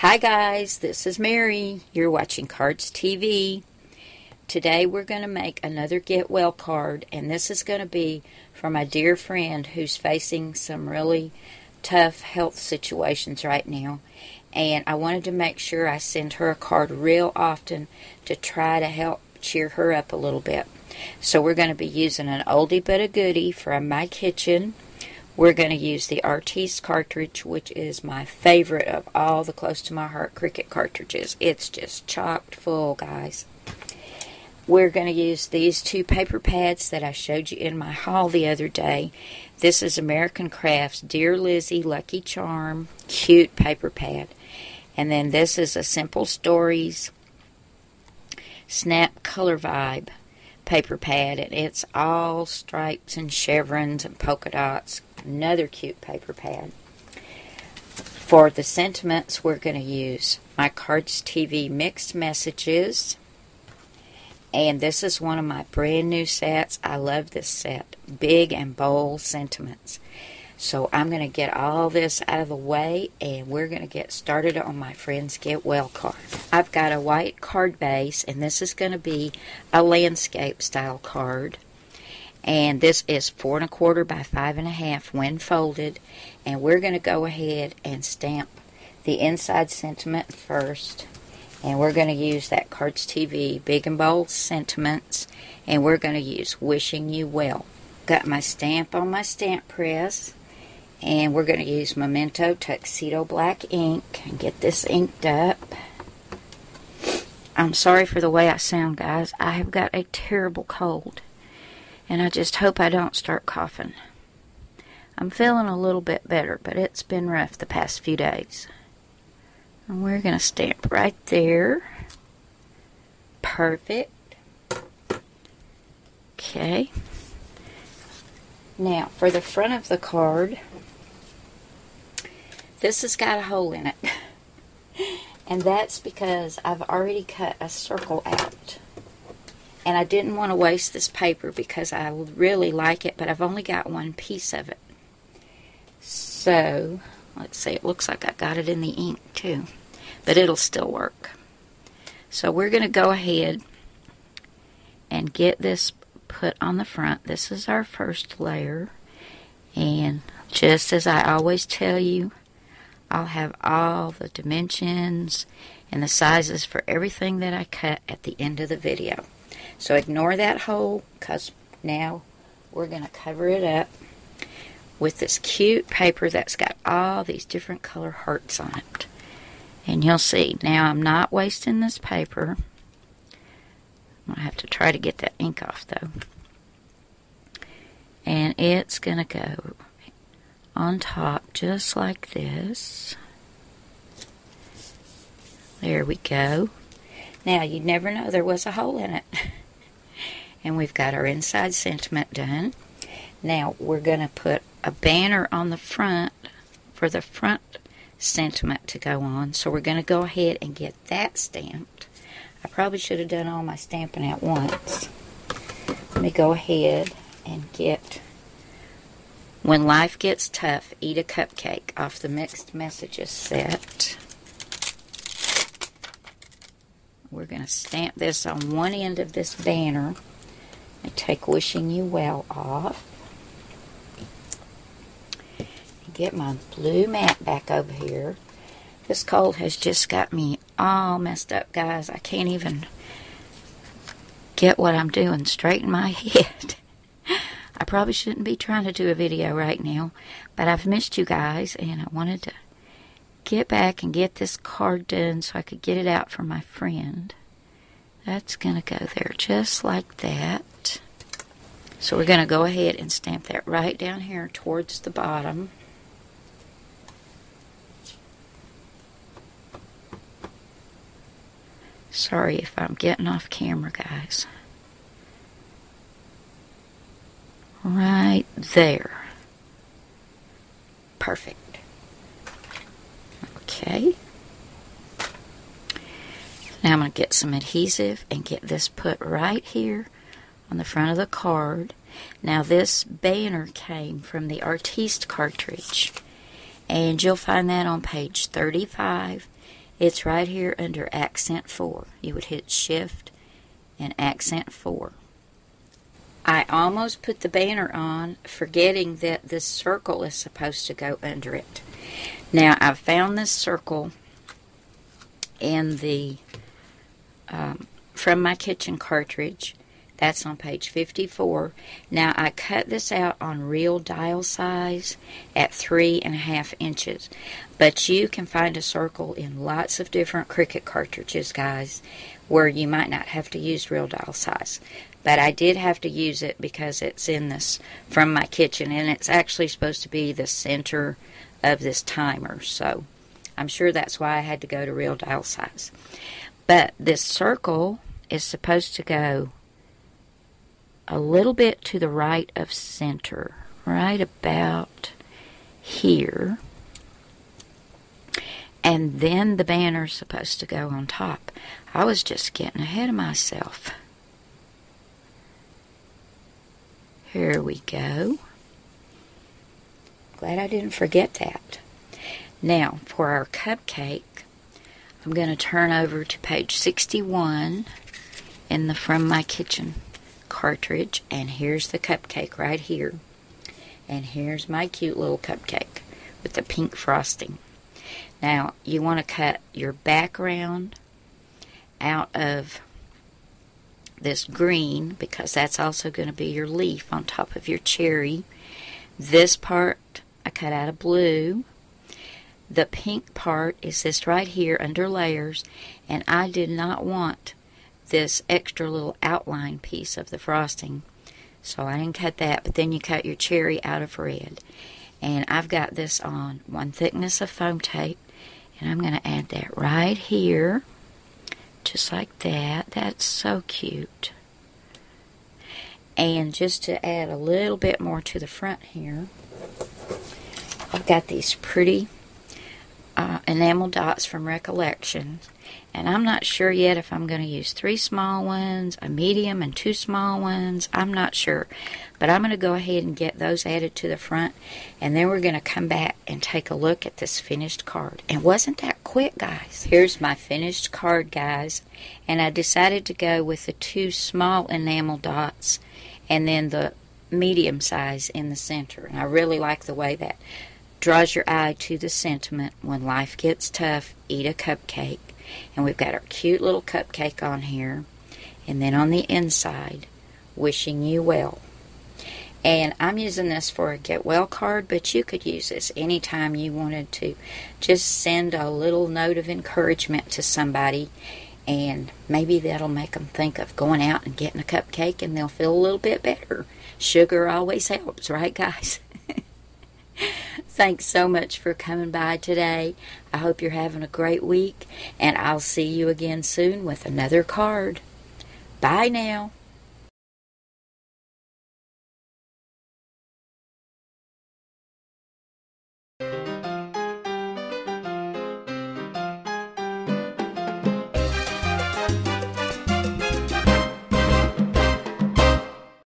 Hi guys, this is Mary. You're watching Cardz TV. Today we're going to make another Get Well card, and this is going to be for my dear friend who's facing some really tough health situations right now. And I wanted to make sure I send her a card real often to try to help cheer her up a little bit. So we're going to be using an oldie but a goodie from my kitchen. We're going to use the Cardz cartridge, which is my favorite of all the close to my heart Cricut cartridges. It's just chocked full, guys. We're going to use these two paper pads that I showed you in my haul the other day. This is American Crafts Dear Lizzie Lucky Charm cute paper pad. And then this is a Simple Stories Snap Color Vibe paper pad, and it's all stripes and chevrons and polka dots. Another cute paper pad. For the sentiments, we're going to use my Cardz TV Mixed Messages, and this is one of my brand new sets. I love this set, big and bold sentiments. So I'm going to get all this out of the way, and we're going to get started on my friend's Get Well card. I've got a white card base, and this is going to be a landscape style card. And this is 4 1/4 by 5 1/2 when folded. And we're going to go ahead and stamp the inside sentiment first. And we're going to use that Cardz TV Big and Bold Sentiments. And we're going to use Wishing You Well. Got my stamp on my stamp press. And we're going to use Memento Tuxedo Black ink and get this inked up. I'm sorry for the way I sound, guys. I have got a terrible cold. And I just hope I don't start coughing. I'm feeling a little bit better, but it's been rough the past few days. And we're going to stamp right there. Perfect. Okay. Now, for the front of the card, this has got a hole in it. And that's because I've already cut a circle out. And I didn't want to waste this paper because I really like it, but I've only got one piece of it. So, let's see, it looks like I got it in the ink too. But it'll still work. So we're going to go ahead and get this put on the front. This is our first layer. And just as I always tell you, I'll have all the dimensions and the sizes for everything that I cut at the end of the video. So ignore that hole, because now we're going to cover it up with this cute paper that's got all these different color hearts on it. And you'll see, now I'm not wasting this paper. I'm going to have to try to get that ink off though. And it's going to go on top just like this. There we go. Now, you'd never know there was a hole in it. And we've got our inside sentiment done. Now, we're going to put a banner on the front for the front sentiment to go on. So we're going to go ahead and get that stamped. I probably should have done all my stamping at once. Let me go ahead and get When Life Gets Tough, Eat a Cupcake off the Mixed Messages set. We're going to stamp this on one end of this banner and take Wishing You Well off. Get my blue mat back over here. This cold has just got me all messed up, guys. I can't even get what I'm doing straight in my head. I probably shouldn't be trying to do a video right now, but I've missed you guys, and I wanted to get back and get this card done so I could get it out for my friend. That's going to go there just like that. So we're going to go ahead and stamp that right down here towards the bottom. Sorry if I'm getting off camera, guys. Right there. Perfect. Okay. Now I'm going to get some adhesive and get this put right here on the front of the card. Now this banner came from the Cardz cartridge, and you'll find that on page 35 It's right here under accent 4. You would hit shift and accent 4. I almost put the banner on, forgetting that this circle is supposed to go under it. Now, I found this circle in the From My Kitchen cartridge. That's on page 54. Now, I cut this out on real dial size at 3.5 inches. But you can find a circle in lots of different Cricut cartridges, guys, where you might not have to use real dial size. But I did have to use it because it's in this From My Kitchen, and it's actually supposed to be the center of this timer. So I'm sure that's why I had to go to real dial size. But this circle is supposed to go a little bit to the right of center, right about here. And then the banner's supposed to go on top. I was just getting ahead of myself. Here we go. Glad I didn't forget that. Now, for our cupcake, I'm going to turn over to page 61 in the From My Kitchen cartridge, and here's the cupcake right here. And here's my cute little cupcake with the pink frosting. Now, you want to cut your background out of this green, because that's also going to be your leaf on top of your cherry. This part I cut out of blue. The pink part is this right here under layers, and I did not want this extra little outline piece of the frosting, so I didn't cut that. But then you cut your cherry out of red, and I've got this on 1 thickness of foam tape, and I'm going to add that right here, just like that. That's so cute. And just to add a little bit more to the front here, I've got these pretty enamel dots from Recollections, and I'm not sure yet if I'm going to use 3 small ones, a medium, and 2 small ones. I'm not sure, but I'm going to go ahead and get those added to the front, and then we're going to come back and take a look at this finished card. And wasn't that quick, guys? Here's my finished card, guys, and I decided to go with the 2 small enamel dots and then the medium size in the center, and I really like the way that draws your eye to the sentiment: when life gets tough, eat a cupcake. And we've got our cute little cupcake on here, and then on the inside, wishing you well. And I'm using this for a get well card, but you could use this anytime you wanted to. Just send a little note of encouragement to somebody, and maybe that'll make them think of going out and getting a cupcake, and they'll feel a little bit better. Sugar always helps, right, guys? Thanks so much for coming by today. I hope you're having a great week, and I'll see you again soon with another card. Bye now.